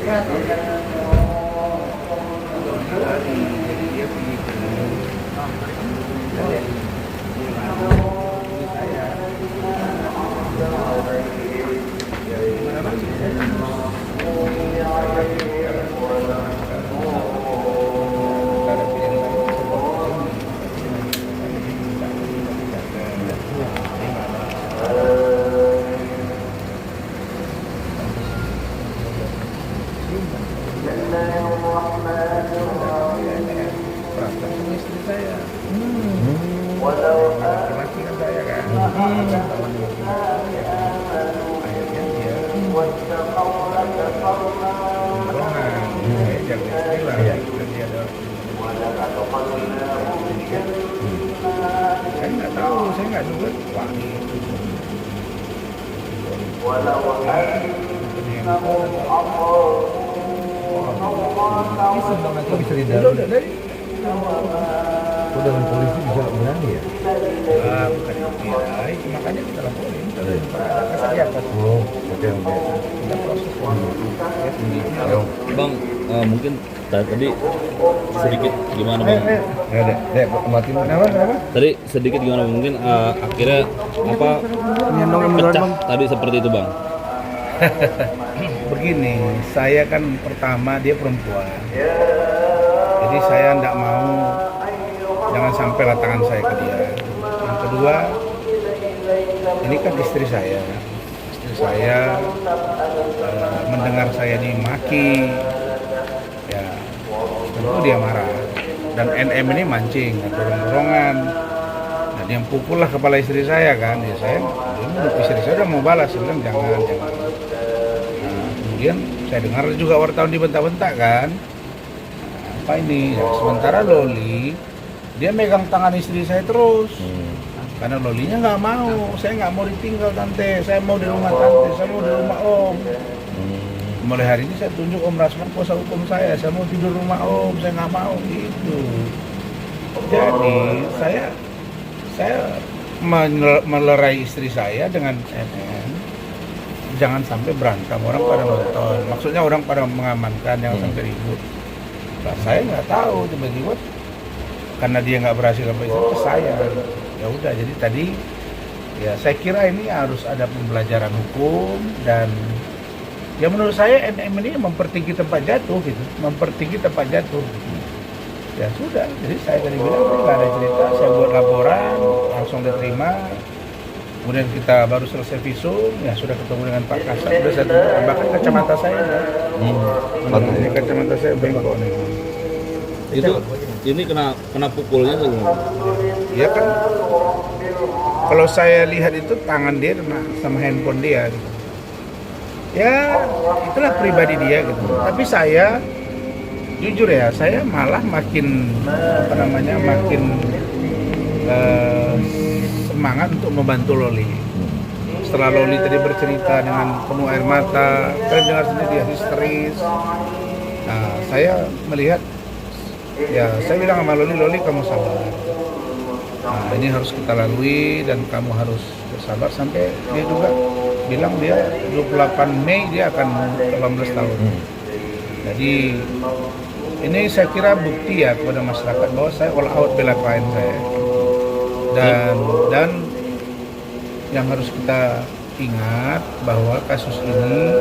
Jadi dia pergi ke istri saya. Laki-laki kan saya kan. Akhirnya dia rombongan. Saya jaga istri lah. Dan dia ada. Saya nggak tahu, saya nggak duga wangi. Itu bisa didalami. Kok dengan polisi bisa berani ya? Bukan FBI, makanya kita laporin. Oh, oke. Kita proses. Bang, mungkin tadi sedikit gimana bang? Ya dek, matiin kenapa? Tadi sedikit gimana Bang? Mungkin akhirnya apa pecah tadi seperti itu bang? Begini, saya kan pertama dia perempuan, jadi saya tidak mau jangan sampai tangan saya ke dia. Yang kedua, ini kan istri saya mendengar saya dimaki, ya tentu dia marah. Dan NM ini mancing, dorong-dorongan, dan yang pukul lah kepala istri saya kan. Ya saya, istri saya udah mau balas, saya bilang jangan. Kemudian saya dengar juga wartawan dibentak-bentak kan. Apa ini? Ya, sementara Loli dia megang tangan istri saya terus. Karena Lolinya nggak mau, saya nggak mau ditinggal tante, saya mau di rumah tante, saya mau di rumah om. Mulai hari ini saya tunjuk Om Rasman kuasa hukum saya mau tidur rumah om, saya nggak mau gitu. Jadi saya melerai istri saya dengan MM. Jangan sampai berantem, orang pada nonton. Maksudnya orang pada mengamankan, jangan sampai ribut. Nah, saya nggak tahu tiba-tiba karena dia nggak berhasil apa itu ke saya. Ya udah, jadi tadi ya saya kira ini harus ada pembelajaran hukum dan ya menurut saya NM ini mempertinggi tempat jatuh gitu, Ya sudah, jadi saya tadi bilang nggak ada cerita, saya buat laporan langsung diterima. Kemudian kita baru selesai visum, ya sudah ketemu dengan Pak Kasat, sudah saya tunjukkan, bahkan kacamata saya ini kacamata saya bengkok nih. Itu ini kena pukulnya tuh bang? Ya kan, kalau saya lihat itu tangan dia sama handphone dia gitu. Ya itulah pribadi dia gitu. Tapi saya jujur ya, saya malah makin semangat untuk membantu Loli. Setelah Loli tadi bercerita dengan penuh air mata, saya dengar sendiri dia histeris. Nah, saya melihat, ya saya bilang sama Loli kamu sabar. Nah, ini harus kita lalui dan kamu harus bersabar sampai dia juga bilang dia 28 Mei dia akan 18 tahun. Jadi ini saya kira bukti ya kepada masyarakat bahwa saya all out bela klien saya. Dan yang harus kita ingat bahwa kasus ini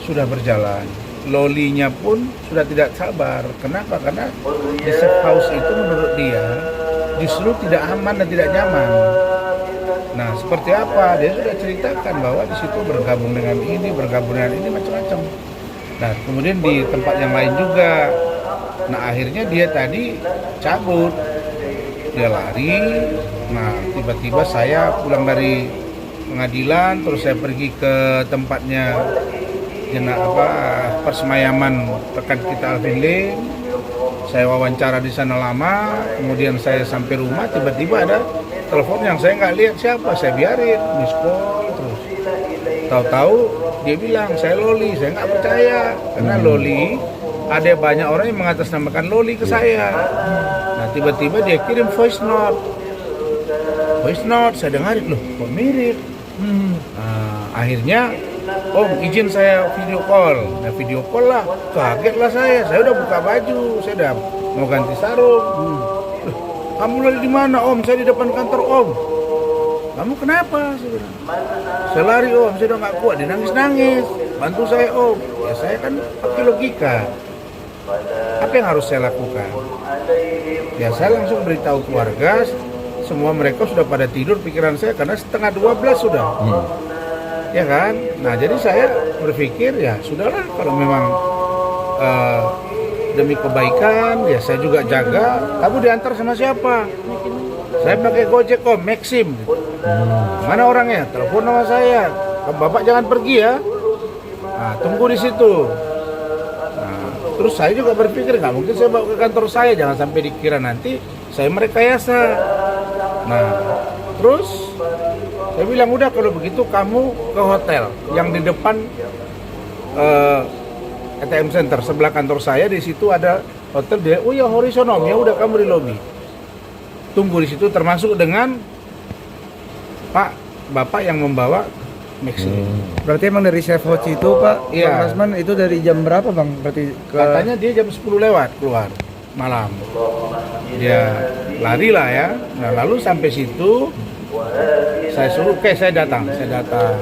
sudah berjalan. Lolinya pun sudah tidak sabar. Kenapa? Karena di safe house itu menurut dia justru tidak aman dan tidak nyaman. Nah, seperti apa? Dia sudah ceritakan bahwa di situ bergabung dengan ini macam-macam. Nah, kemudian di tempat yang lain juga. Nah, akhirnya dia tadi cabut. Dia lari. Nah, tiba-tiba saya pulang dari pengadilan, terus saya pergi ke tempatnya persemayaman rekan kita Alvin Lim. Saya wawancara di sana lama, kemudian saya sampai rumah, tiba-tiba ada telepon yang saya nggak lihat siapa, saya biarin miss call terus. Tahu-tahu dia bilang saya Loli, saya nggak percaya karena Loli ada banyak orang yang mengatasnamakan Loli ke saya. Nah, tiba-tiba dia kirim voice note, saya dengarin loh kok mirip. Nah, akhirnya Om izin saya video call. Nah video call lah, kaget lah saya udah buka baju, saya udah mau ganti sarung. Loh, kamu lari di mana Om? Saya di depan kantor Om. Kamu kenapa? Saya lari Om, saya udah gak kuat, dia nangis-nangis. Bantu saya Om. Ya saya kan pakai logika. Apa yang harus saya lakukan? Ya saya langsung beritahu keluarga, semua mereka sudah pada tidur pikiran saya karena 11:30 sudah. Ya kan? Nah jadi saya berpikir ya sudahlah kalau memang demi kebaikan ya saya juga jaga. Kamu diantar sama siapa? Saya pakai Gojek Om, Maxim. Mana orangnya? Telepon sama saya. Bapak jangan pergi ya. Nah, tunggu di situ. Nah, terus saya juga berpikir nggak mungkin saya bawa ke kantor saya, jangan sampai dikira nanti saya merekayasa. Nah, terus saya bilang udah kalau begitu kamu ke hotel yang di depan ATM Center sebelah kantor saya, di situ ada hotel. Dia, oh ya Horizon Om, ya udah kamu di lobi. Tunggu di situ termasuk dengan Bapak yang membawa Maxim. Berarti emang dari safe house itu Pak, Iya. Bang Rasman itu dari jam berapa Bang? Berarti Katanya dia jam 10 lewat keluar malam. Dia lari lah ya. Nah lalu sampai situ saya suruh, oke saya datang.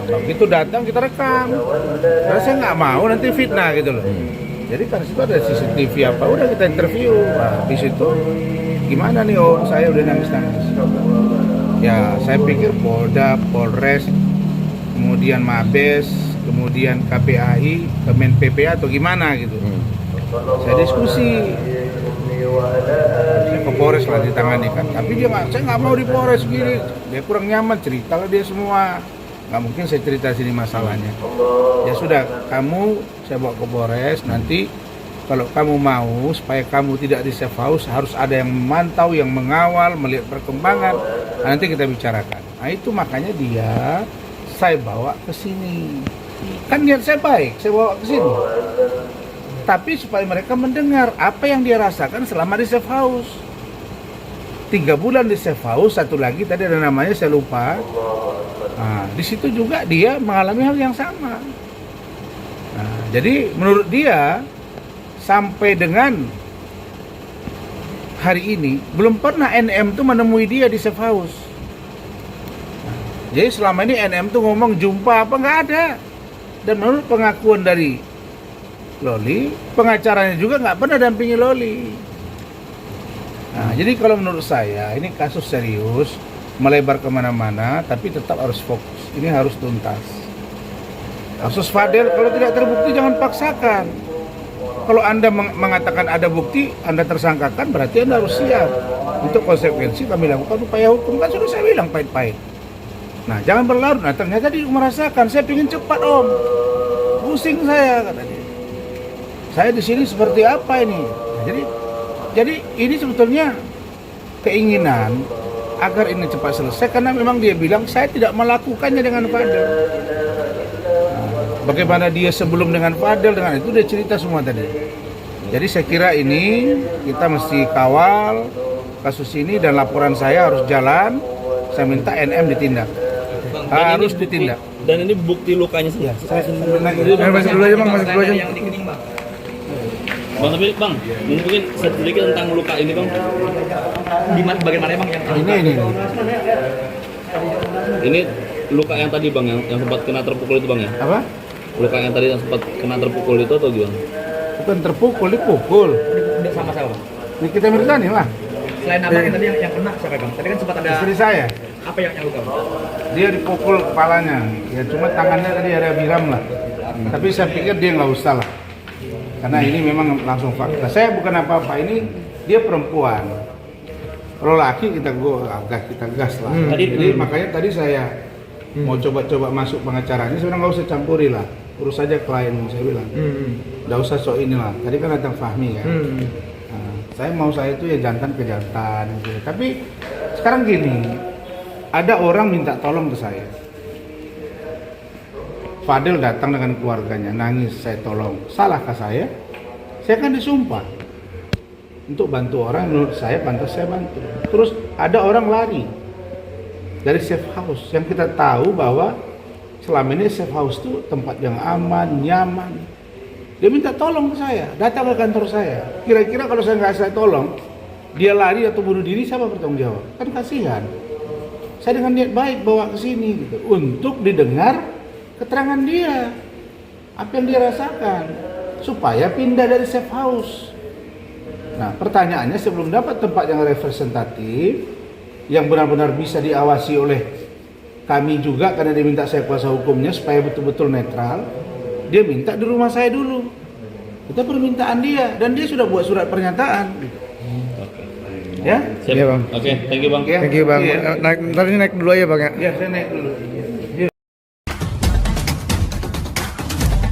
Begitu datang kita rekam. Karena saya nggak mau nanti fitnah gitu loh. Jadi karena situ ada CCTV apa, udah kita interview. Nah, di situ gimana nih Om, saya udah nangis-nangis. Ya saya pikir Polda, Polres, kemudian Mabes, kemudian KPAI, Kemen PPA atau gimana gitu. Saya diskusi. Saya ke Polres lah ditangani kan. Tapi dia nggak, saya nggak mau di Polres gini. Dia kurang nyaman, cerita lah dia semua. Nggak mungkin saya cerita sini masalahnya. Ya sudah, kamu saya bawa ke Polres. Nanti kalau kamu mau supaya kamu tidak di safe house, harus ada yang memantau, yang mengawal, melihat perkembangan. Nah, nanti kita bicarakan. Nah itu makanya saya bawa ke sini. Kan niat saya baik, saya bawa ke sini. Tapi supaya mereka mendengar apa yang dia rasakan selama di safe house. 3 bulan di safe house, satu lagi tadi ada namanya saya lupa. Nah, di situ juga dia mengalami hal yang sama. Nah, jadi menurut dia sampai dengan hari ini belum pernah NM tuh menemui dia di safe house. Nah, jadi selama ini NM tuh ngomong jumpa apa nggak ada. Dan menurut pengakuan dari Loli, pengacaranya juga nggak pernah dampingi Loli. Nah, jadi kalau menurut saya ini kasus serius, melebar kemana-mana, tapi tetap harus fokus. Ini harus tuntas. Kasus Fadel kalau tidak terbukti jangan paksakan. Kalau Anda mengatakan ada bukti, Anda tersangkakan, berarti Anda harus siap untuk konsekuensi. Kami lakukan upaya hukum, kan sudah saya bilang pahit-pahit. Nah, jangan berlarut. Nah, ternyata dia merasakan, saya ingin cepat Om. Pusing saya, katanya. Saya di sini seperti apa ini? Nah, jadi ini sebetulnya keinginan agar ini cepat selesai karena memang dia bilang saya tidak melakukannya dengan Fadel. Bagaimana dia sebelum dengan Fadel, dengan itu dia cerita semua tadi. Jadi saya kira ini kita mesti kawal kasus ini dan laporan saya harus jalan. Saya minta NM ditindak. Harus ditindak. Dan ini bukti lukanya sih. masih dulu aja Bang, masih dulu aja. Bang, tapi Bang, mungkin sedikit tentang luka ini Bang. Di bagian mana Bang yang Ini. Ini luka yang tadi Bang, yang sempat kena terpukul itu Bang ya? Apa? Luka yang tadi yang sempat kena terpukul itu atau gimana? Bukan terpukul, dipukul. udah sama saya Bang? Nikita Mirzani lah, Selain abangnya tadi yang kena siapa Bang? Tadi kan sempat ada istri saya. apa yang luka Bang? Dia dipukul kepalanya. Ya cuma tangannya tadi ada biram lah. Tapi saya pikir dia nggak usah lah. Karena ini memang langsung fakta. Saya bukan apa-apa, ini dia perempuan. Kalau laki kita gas lah. Jadi makanya tadi saya mau coba-coba masuk pengacaranya, sebenarnya nggak usah campuri lah. Urus saja klien, saya bilang. Nggak usah sok inilah. Tadi kan datang Fahmi kan. Nah, saya itu ya jantan ke jantan gitu. Tapi sekarang gini, ada orang minta tolong ke saya. Fadel datang dengan keluarganya, nangis, saya tolong. Salahkah saya? Saya kan disumpah untuk bantu orang, menurut saya pantas saya bantu. Terus ada orang lari dari safe house yang kita tahu bahwa selama ini safe house itu tempat yang aman, nyaman. Dia minta tolong ke saya, datang ke kantor saya. Kira-kira kalau saya nggak saya tolong, dia lari atau bunuh diri, siapa bertanggung jawab? Kan kasihan. Saya dengan niat baik bawa ke sini gitu, untuk didengar keterangan dia, apa yang dia rasakan, supaya pindah dari safe house. Nah, pertanyaannya sebelum dapat tempat yang representatif, yang benar-benar bisa diawasi oleh kami juga, karena dia minta saya kuasa hukumnya supaya betul-betul netral, dia minta di rumah saya dulu. Itu permintaan dia, dan dia sudah buat surat pernyataan. Ya? Siap. Iya, Bang. Oke, thank you Bang. Ya, Thank you Bang. iya. Ntar ini naik dulu aja Bang ya. Ya, saya naik dulu.